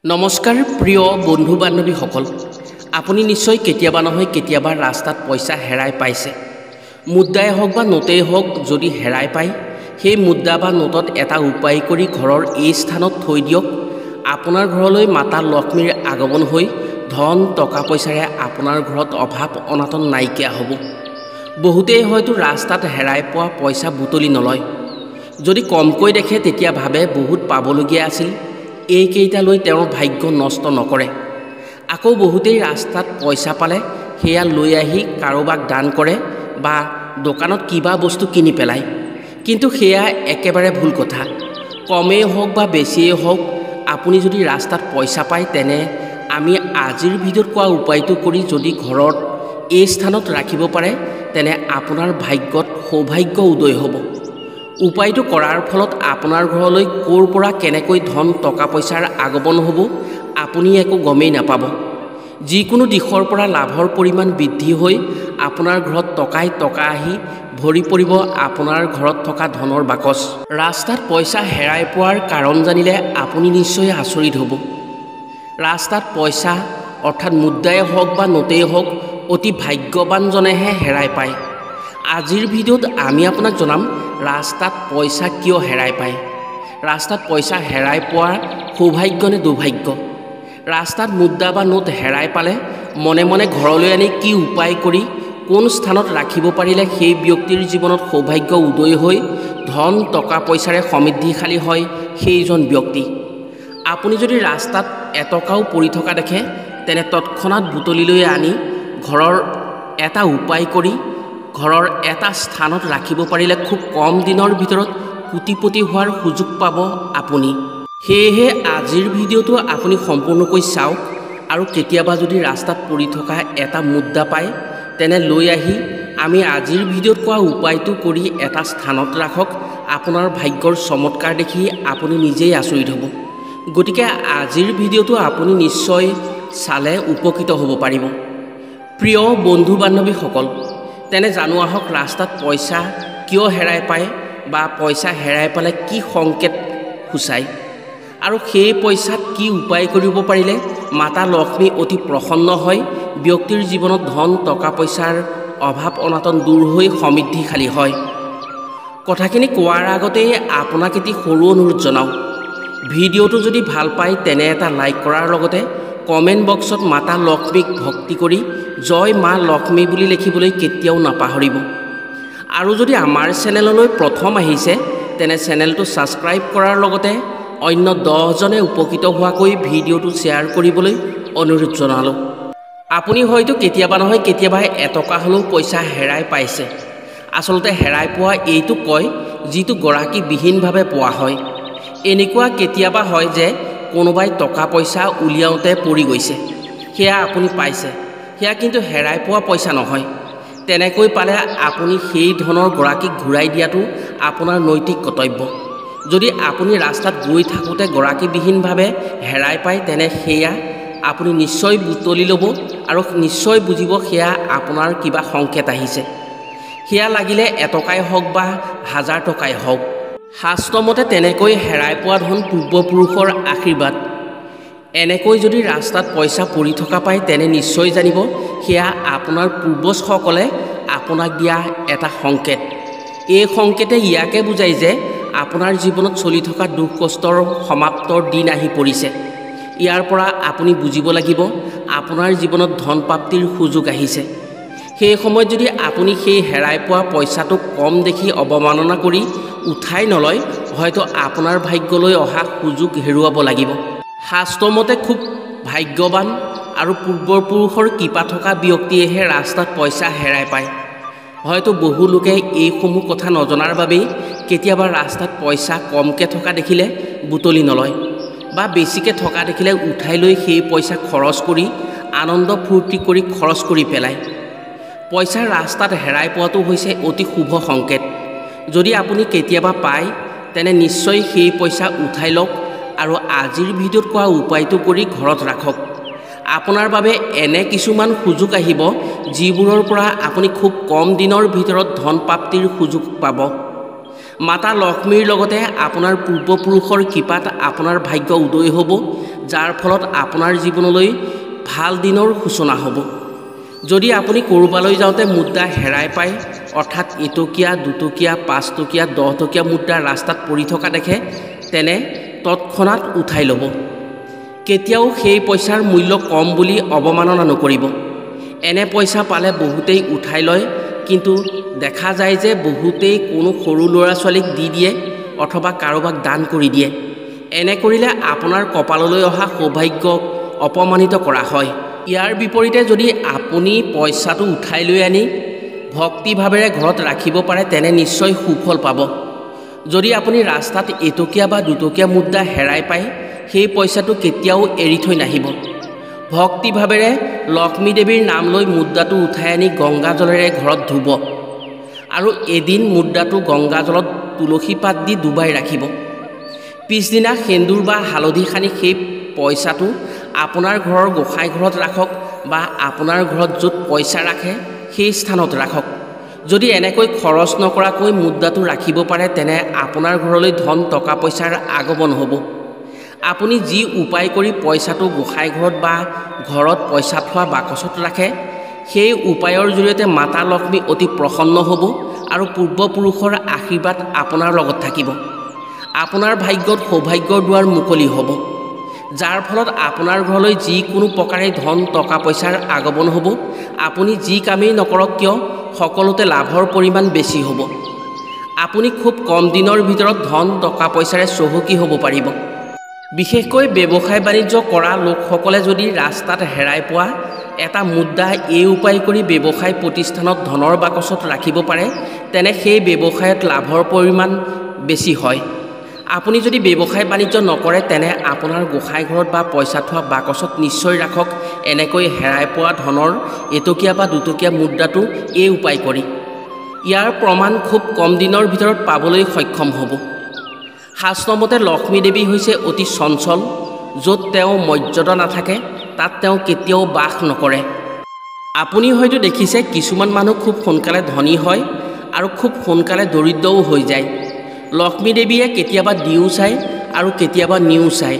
নমস্কাৰ প্ৰিয় বন্ধু বান্ধৱীসকল, আপুনি নিশ্চয় কেতিয়াবা নহয় কেতিয়াবা ৰাস্তাত পইচা হেৰাই পাইছে। মুদ্ৰাই হওক বা নোটেই হওক, যদি হেৰাই পায় সেই মুদ্ৰা বা নোটত এটা উপায় কৰি ঘৰৰ এই স্থানত থৈ দিয়ক। আপোনাৰ ঘৰলৈ মাতা লক্ষ্মীৰ আগমন হৈ ধন টকা পইচাৰে আপোনাৰ ঘৰত অভাৱ অনাটন নাইকিয়া হ'ব। বহুতেই হয়তো ৰাস্তাত হেৰাই পোৱা পইচা বুটলি নলয়। যদি কমকৈ দেখে তেতিয়া ভাবে বহুত পাবলগীয়া আছিল, এইকেইটা লৈ তেওঁৰ ভাগ্য নষ্ট নকৰে। আকৌ বহুতেই ৰাস্তাত পইচা পালে সেয়া লৈ আহি কাৰোবাক দান কৰে বা দোকানত কিবা বস্তু কিনি পেলায়। কিন্তু সেয়া একেবাৰে ভুল কথা। কমেই হওক বা বেছিয়েই হওক, আপুনি যদি ৰাস্তাত পইচা পায় তেনে আমি আজিৰ ভিডিঅ'ত কোৱা উপায়টো কৰি যদি ঘৰত এই স্থানত ৰাখিব পাৰে তেনে আপোনাৰ ভাগ্যত সৌভাগ্য উদয় হ'ব। উপায়টো কৰাৰ ফলত আপোনাৰ ঘৰলৈ ক'ৰ পৰা কেনেকৈ ধন টকা পইচাৰ আগমন হ'ব আপুনি একো গমেই নাপাব। যিকোনো দিশৰ পৰা লাভৰ পৰিমাণ বৃদ্ধি হৈ আপোনাৰ ঘৰত টকাই টকা আহি ভৰি পৰিব আপোনাৰ ঘৰত থকা ধনৰ বাকচ। ৰাস্তাত পইচা হেৰাই পোৱাৰ কাৰণ জানিলে আপুনি নিশ্চয় আচৰিত হ'ব। ৰাস্তাত পইচা অৰ্থাৎ মুদ্ৰাই হওক বা নোটেই হওক অতি ভাগ্যৱানজনেহে হেৰাই পায়। আজিৰ ভিডিঅ'ত আমি আপোনাক জনাম ৰাস্তাত পইচা কিয় হেৰাই পায়, ৰাস্তাত পইচা হেৰাই পোৱাৰ সৌভাগ্য নে দুৰ্ভাগ্য, ৰাস্তাত মুদ্ৰা বা নোট হেৰাই পালে মনে মনে ঘৰলৈ আনি কি উপায় কৰি কোন স্থানত ৰাখিব পাৰিলে সেই ব্যক্তিৰ জীৱনত সৌভাগ্য উদয় হৈ ধন টকা পইচাৰে সমৃদ্ধিশালী হয় সেইজন ব্যক্তি। আপুনি যদি ৰাস্তাত এটকাও পৰি থকা দেখে তেনে তৎক্ষণাত বুটলি লৈ আনি ঘৰৰ এটা উপায় কৰি ঘৰৰ এটা স্থানত ৰাখিব পাৰিলে খুব কম দিনৰ ভিতৰত কোটিপতি হোৱাৰ সুযোগ পাব আপুনি। সেয়েহে আজিৰ ভিডিঅ'টো আপুনি সম্পূৰ্ণকৈ চাওক আৰু কেতিয়াবা যদি ৰাস্তাত পৰি থকা এটা মুদ্ৰা পায় তেনে লৈ আহি আমি আজিৰ ভিডিঅ'ত কোৱা উপায়টো কৰি এটা স্থানত ৰাখক। আপোনাৰ ভাগ্যৰ চমৎকাৰ দেখি আপুনি নিজেই আচৰিত হ'ব। গতিকে আজিৰ ভিডিঅ'টো আপুনি নিশ্চয় চালে উপকৃত হ'ব পাৰিব। প্ৰিয় বন্ধু বান্ধৱীসকল, তেনে জানো আহক ৰাস্তাত পইচা কিয় হেৰাই পায় বা পইচা হেৰাই পালে কি সংকেত সূচায় আৰু সেই পইচাত কি উপায় কৰিব পাৰিলে মাতা লক্ষ্মী অতি প্ৰসন্ন হয়, ব্যক্তিৰ জীৱনত ধন টকা পইচাৰ অভাৱ অনাটন দূৰ হৈ সমৃদ্ধিশালী হয়। কথাখিনি কোৱাৰ আগতেই আপোনাক এটি সৰু অনুৰোধ জনাওঁ। ভিডিঅ'টো যদি ভাল পায় তেনে এটা লাইক কৰাৰ লগতে কমেণ্ট বক্সত মাতা লক্ষ্মীক ভক্তি কৰি জয় মা লক্ষ্মী বুলি লিখিবলৈ কেতিয়াও নাপাহৰিব। আৰু যদি আমাৰ চেনেললৈ প্ৰথম আহিছে তেনে চেনেলটো ছাবস্ক্ৰাইব কৰাৰ লগতে অন্য 10জনে উপকৃত হোৱাকৈ ভিডিঅ'টো শ্বেয়াৰ কৰিবলৈ অনুৰোধ জনালোঁ। আপুনি হয়তো কেতিয়াবা নহয় কেতিয়াবা এটকা হ'লেও পইচা হেৰাই পাইছে। আচলতে হেৰাই পোৱা এইটো কয় যিটো গৰাকীবিহীনভাৱে পোৱা হয়। এনেকুৱা কেতিয়াবা হয় যে কোনোবাই টকা পইচা উলিয়াওঁতে পৰি গৈছে, সেয়া আপুনি পাইছে, সেয়া কিন্তু হেৰাই পোৱা পইচা নহয়। তেনেকৈ পালে আপুনি সেই ধনৰ গৰাকীক ঘূৰাই দিয়াটো আপোনাৰ নৈতিক কৰ্তব্য। যদি আপুনি ৰাস্তাত গৈ থাকোঁতে গৰাকীবিহীনভাৱে হেৰাই পায় তেনে সেয়া আপুনি নিশ্চয় বুটলি ল'ব আৰু নিশ্চয় বুজিব সেয়া আপোনাৰ কিবা সংকেত আহিছে। সেয়া লাগিলে এটকাই হওক বা 1000 টকাই হওক। শাস্ত্ৰমতে তেনেকৈ হেৰাই পোৱা ধন পূৰ্বপুৰুষৰ আশীৰ্বাদ। এনেকৈ যদি ৰাস্তাত পইচা পৰি থকা পায় তেনে নিশ্চয় জানিব সেয়া আপোনাৰ পূৰ্বজসকলে আপোনাক দিয়া এটা সংকেত। এই সংকেতে ইয়াকে বুজায় যে আপোনাৰ জীৱনত চলি থকা দুখ কষ্টৰ সমাপ্তৰ দিন আহি পৰিছে। ইয়াৰ পৰা আপুনি বুজিব লাগিব আপোনাৰ জীৱনত ধন প্ৰাপ্তিৰ সুযোগ আহিছে। সেই সময়ত যদি আপুনি সেই হেৰাই পোৱা পইচাটোক কম দেখি অৱমাননা কৰি উঠাই নলয়, হয়তো আপোনাৰ ভাগ্যলৈ অহা সুযোগ হেৰুৱাব লাগিব। শাস্ত্ৰমতে খুব ভাগ্যৱান আৰু পূৰ্বপুৰুষৰ কৃপা থকা ব্যক্তিয়েহে ৰাস্তাত পইচা হেৰাই পায়। হয়তো বহু লোকে এইসমূহ কথা নজনাৰ বাবেই কেতিয়াবা ৰাস্তাত পইচা কমকৈ থকা দেখিলে বুটলি নলয় বা বেছিকৈ থকা দেখিলে উঠাই লৈ সেই পইচা খৰচ কৰি আনন্দ ফূৰ্তি কৰি খৰচ কৰি পেলায়। পইচা ৰাস্তাত হেৰাই পোৱাটো হৈছে অতি শুভ সংকেত। যদি আপুনি কেতিয়াবা পায় তেনে নিশ্চয় সেই পইচা উঠাই লওক আৰু আজিৰ ভিডিঅ'ত কোৱা উপায়টো কৰি ঘৰত ৰাখক। আপোনাৰ বাবে এনে কিছুমান সুযোগ আহিব যিবোৰৰ পৰা আপুনি খুব কম দিনৰ ভিতৰত ধন প্ৰাপ্তিৰ সুযোগ পাব। মাতা লক্ষ্মীৰ লগতে আপোনাৰ পূৰ্বপুৰুষৰ কৃপাত আপোনাৰ ভাগ্য উদয় হ'ব। যাৰ ফলত আপোনাৰ জীৱনলৈ ভাল দিনৰ সূচনা হ'ব। যদি আপুনি ক'ৰবালৈ যাওঁতে মুদ্ৰা হেৰাই পায়, অৰ্থাৎ এটকীয়া, দুটকীয়া, 5 টকীয়া, 10 টকীয়া মুদ্ৰা ৰাস্তাত পৰি থকা দেখে, তেনে তৎক্ষণাৎ উঠাই ল'ব। কেতিয়াও সেই পইচাৰ মূল্য কম বুলি অৱমাননা নকৰিব। এনে পইচা পালে বহুতেই উঠাই লয়, কিন্তু দেখা যায় যে বহুতেই কোনো সৰু ল'ৰা ছোৱালীক দি দিয়ে অথবা কাৰোবাক দান কৰি দিয়ে। এনে কৰিলে আপোনাৰ কপাললৈ অহা সৌভাগ্যক অপমানিত কৰা হয়। ইয়াৰ বিপৰীতে যদি আপুনি পইচাটো উঠাই লৈ আনি ভক্তিভাৱেৰে ঘৰত ৰাখিব পাৰে, তেনে নিশ্চয় সুফল পাব। যদি আপুনি ৰাস্তাত এটকীয়া বা দুটকীয়া মুদ্ৰা হেৰাই পায়, সেই পইচাটো কেতিয়াও এৰি থৈ নাহিব। ভক্তিভাৱেৰে লক্ষ্মী দেৱীৰ নাম লৈ মুদ্ৰাটো উঠাই আনি গংগা জলেৰে ঘৰত ধুব আৰু এদিন মুদ্ৰাটো গংগা জলত তুলসী পাত দি ডুবাই ৰাখিব। পিছদিনা সেন্দুৰ বা হালধি সানি সেই পইচাটো আপোনাৰ ঘৰৰ গোসাঁই ঘৰত ৰাখক বা আপোনাৰ ঘৰত য'ত পইচা ৰাখে সেই স্থানত ৰাখক। যদি এনেকৈ খৰচ নকৰাকৈ মুদ্ৰাটো ৰাখিব পাৰে, তেনে আপোনাৰ ঘৰলৈ ধন টকা পইচাৰ আগমন হ'ব। আপুনি যি উপায় কৰি পইচাটো গোসাঁই ঘৰত বা ঘৰত পইচা থোৱা বাকচত ৰাখে, সেই উপায়ৰ জৰিয়তে মাতা লক্ষ্মী অতি প্ৰসন্ন হ'ব আৰু পূৰ্বপুৰুষৰ আশীৰ্বাদ আপোনাৰ লগত থাকিব। আপোনাৰ ভাগ্যত সৌভাগ্যৰ দুৱাৰ মুকলি হ'ব, যাৰ ফলত আপোনাৰ ঘৰলৈ যিকোনো প্ৰকাৰে ধন টকা পইচাৰ আগমন হ'ব। আপুনি যি কামেই নকৰক কিয়, সকলোতে লাভৰ পৰিমাণ বেছি হ'ব। আপুনি খুব কম দিনৰ ভিতৰত ধন টকা পইচাৰে চহকী হ'ব পাৰিব। বিশেষকৈ ব্যৱসায় বাণিজ্য কৰা লোকসকলে যদি ৰাস্তাত হেৰাই পোৱা এটা মুদ্ৰা এই উপায় কৰি ব্যৱসায় প্ৰতিষ্ঠানত ধনৰ বাকচত ৰাখিব পাৰে, তেনে সেই ব্যৱসায়ত লাভৰ পৰিমাণ বেছি হয়। আপুনি যদি ব্যৱসায় বাণিজ্য নকৰে, তেনে আপোনাৰ গোসাঁই ঘৰত বা পইচা থোৱা বাকচত নিশ্চয় ৰাখক এনেকৈ হেৰাই পোৱা ধনৰ এটকীয়া বা দুটকীয়া মুদ্ৰাটো এই উপায় কৰি। ইয়াৰ প্ৰমাণ খুব কম দিনৰ ভিতৰত পাবলৈ সক্ষম হ'ব। শাস্ত্ৰমতে লক্ষ্মী দেৱী হৈছে অতি চঞ্চল। য'ত তেওঁ মৰ্যাদা নাথাকে, তাত তেওঁ কেতিয়াও বাস নকৰে। আপুনি হয়তো দেখিছে কিছুমান মানুহ খুব সোনকালে ধনী হয় আৰু খুব সোনকালে দৰিদ্ৰও হৈ যায়। লক্ষ্মী দেৱীয়ে কেতিয়াবা দিও চায় আৰু কেতিয়াবা নিও চায়।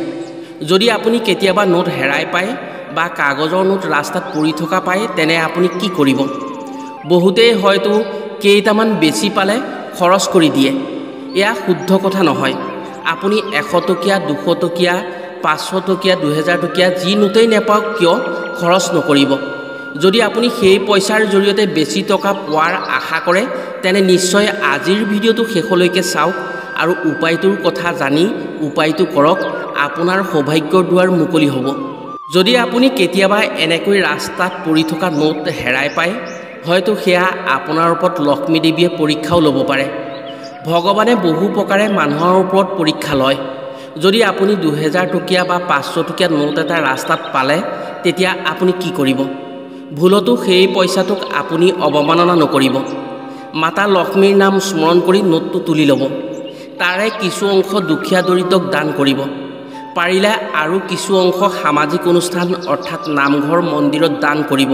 যদি আপুনি কেতিয়াবা নোট হেৰাই পায় বা কাগজৰ নোট ৰাস্তাত পৰি থকা পায়, তেনে আপুনি কি কৰিব? বহুতেই হয়তো কেইটামান বেছি পালে খৰচ কৰি দিয়ে। এয়া শুদ্ধ কথা নহয়। আপুনি 100 টকীয়া, 200 টকীয়া, 500 টকীয়া, 2000 টকীয়া যি নোটেই নাপাওক কিয় খৰচ নকৰিব। যদি আপুনি সেই পইচাৰ জৰিয়তে বেছি টকা পোৱাৰ আশা কৰে, তেনে নিশ্চয় আজিৰ ভিডিঅ'টো শেষলৈকে চাওক আৰু উপায়টোৰ কথা জানি উপায়টো কৰক। আপোনাৰ সৌভাগ্যৰ দুৱাৰ মুকলি হ'ব। যদি আপুনি কেতিয়াবা এনেকৈ ৰাস্তাত পৰি থকা নোট হেৰাই পায়, হয়তো সেয়া আপোনাৰ ওপৰত লক্ষ্মী দেৱীয়ে পৰীক্ষাও ল'ব পাৰে। ভগৱানে বহু প্ৰকাৰে মানুহৰ ওপৰত পৰীক্ষা লয়। যদি আপুনি 2000 টকীয়া বা 500 টকীয়া নোট এটা ৰাস্তাত পালে, তেতিয়া আপুনি কি কৰিব? ভুলতো সেই পইচাটোক আপুনি অৱমাননা নকৰিব। মাতা লক্ষ্মীৰ নাম স্মৰণ কৰি নোটটো তুলি ল'ব। তাৰে কিছু অংশ দুখীয়া দৰিদ্ৰক দান কৰিব। পাৰিলে আৰু কিছু অংশ সামাজিক অনুষ্ঠান অৰ্থাৎ নামঘৰ মন্দিৰত দান কৰিব।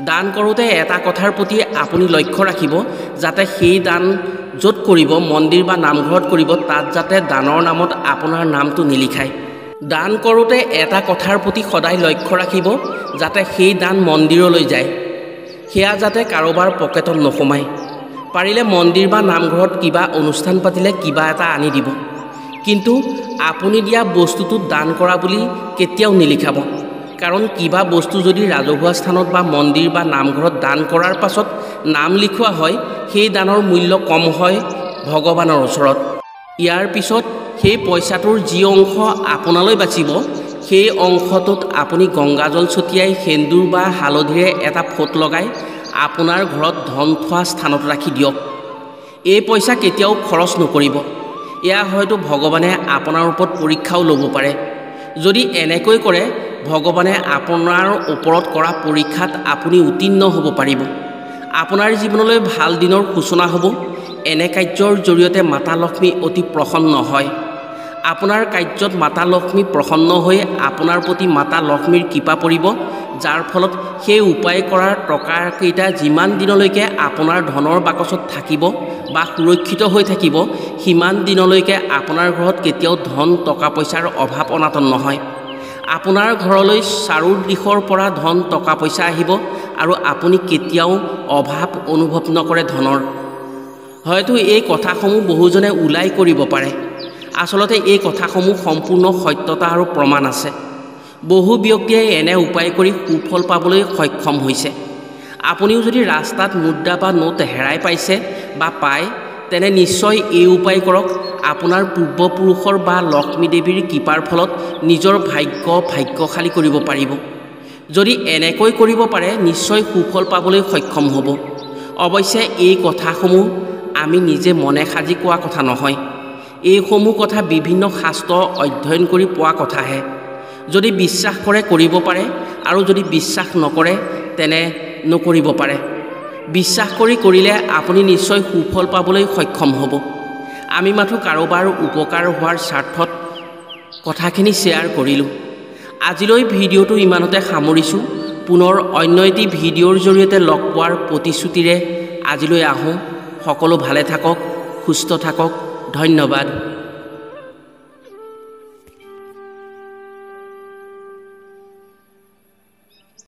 দান কৰোঁতে এটা কথাৰ প্ৰতি আপুনি লক্ষ্য ৰাখিব, যাতে সেই দান য'ত কৰিব, মন্দিৰ বা নামঘৰত কৰিব, তাত যাতে দানৰ নামত আপোনাৰ নামটো নিলিখায়। দান কৰোঁতে এটা কথাৰ প্ৰতি সদায় লক্ষ্য ৰাখিব, যাতে সেই দান মন্দিৰলৈ যায়, সেয়া যাতে কাৰোবাৰ পকেটত নোসোমায়। পাৰিলে মন্দিৰ বা নামঘৰত কিবা অনুষ্ঠান পাতিলে কিবা এটা আনি দিব, কিন্তু আপুনি দিয়া বস্তুটো দান কৰা বুলি কেতিয়াও নিলিখাব। কাৰণ কিবা বস্তু যদি ৰাজহুৱা স্থানত বা মন্দিৰ বা নামঘৰত দান কৰাৰ পাছত নাম লিখোৱা হয়, সেই দানৰ মূল্য কম হয় ভগৱানৰ ওচৰত। ইয়াৰ পিছত সেই পইচাটোৰ যি অংশ আপোনালৈ বাচিব, সেই অংশটোত আপুনি গংগাজল ছটিয়াই সেন্দুৰ বা হালধিৰে এটা ফোট লগাই আপোনাৰ ঘৰত ধন থোৱা স্থানত ৰাখি দিয়ক। এই পইচা কেতিয়াও খৰচ নকৰিব। এয়া হয়তো ভগৱানে আপোনাৰ ওপৰত পৰীক্ষাও ল'ব পাৰে। যদি এনেকৈ কৰে, ভগৱানে আপোনাৰ ওপৰত কৰা পৰীক্ষাত আপুনি উত্তীৰ্ণ হ'ব পাৰিব। আপোনাৰ জীৱনলৈ ভাল দিনৰ সূচনা হ'ব। এনে কাৰ্যৰ জৰিয়তে মাতা লক্ষ্মী অতি প্ৰসন্ন হয়। আপোনাৰ কাৰ্যত মাতা লক্ষ্মী প্ৰসন্ন হৈ আপোনাৰ প্ৰতি মাতা লক্ষ্মীৰ কৃপা পৰিব, যাৰ ফলত সেই উপায় কৰাৰ টকাকেইটা যিমান দিনলৈকে আপোনাৰ ধনৰ বাকচত থাকিব বা সুৰক্ষিত হৈ থাকিব, সিমান দিনলৈকে আপোনাৰ ঘৰত কেতিয়াও ধন টকা পইচাৰ অভাৱ অনাটন নহয়। আপোনাৰ ঘৰলৈ চাৰিও দিশৰ পৰা ধন টকা পইচা আহিব আৰু আপুনি কেতিয়াও অভাৱ অনুভৱ নকৰে ধনৰ। হয়তো এই কথাসমূহ বহুজনে ওলাই কৰিব পাৰে। আচলতে এই কথাসমূহ সম্পূৰ্ণ সত্যতা আৰু প্ৰমাণ আছে। বহু ব্যক্তিয়ে এনে উপায় কৰি সুফল পাবলৈ সক্ষম হৈছে। আপুনিও যদি ৰাস্তাত মুদ্ৰা বা নোট হেৰাই পাইছে বা পায়, তেনে নিশ্চয় এই উপায় কৰক। আপোনাৰ পূৰ্বপুৰুষৰ বা লক্ষ্মী দেৱীৰ কৃপাৰ ফলত নিজৰ ভাগ্যশালী কৰিব পাৰিব। যদি এনেকৈ কৰিব পাৰে, নিশ্চয় সুফল পাবলৈ সক্ষম হ'ব। অৱশ্যে এই কথাসমূহ আমি নিজে মনে সাজি কোৱা কথা নহয়। এইসমূহ কথা বিভিন্ন শাস্ত্ৰ অধ্যয়ন কৰি পোৱা কথাহে। যদি বিশ্বাস কৰে কৰিব পাৰে, আৰু যদি বিশ্বাস নকৰে তেনে নকৰিব পাৰে। বিশ্বাস কৰিলে আপুনি নিশ্চয় সুফল পাবলৈ সক্ষম হ'ব। আমি মাথো কাৰোবাৰ উপকাৰ হোৱাৰ স্বাৰ্থত কথাখিনি শ্বেয়াৰ কৰিলোঁ। আজিলৈ ভিডিঅ'টো ইমানতে সামৰিছোঁ। পুনৰ অন্য এটি ভিডিঅ'ৰ জৰিয়তে লগ পোৱাৰ প্ৰতিশ্ৰুতিৰে আজিলৈ আহোঁ। সকলো ভালে থাকক, সুস্থ থাকক। ধন্যবাদ।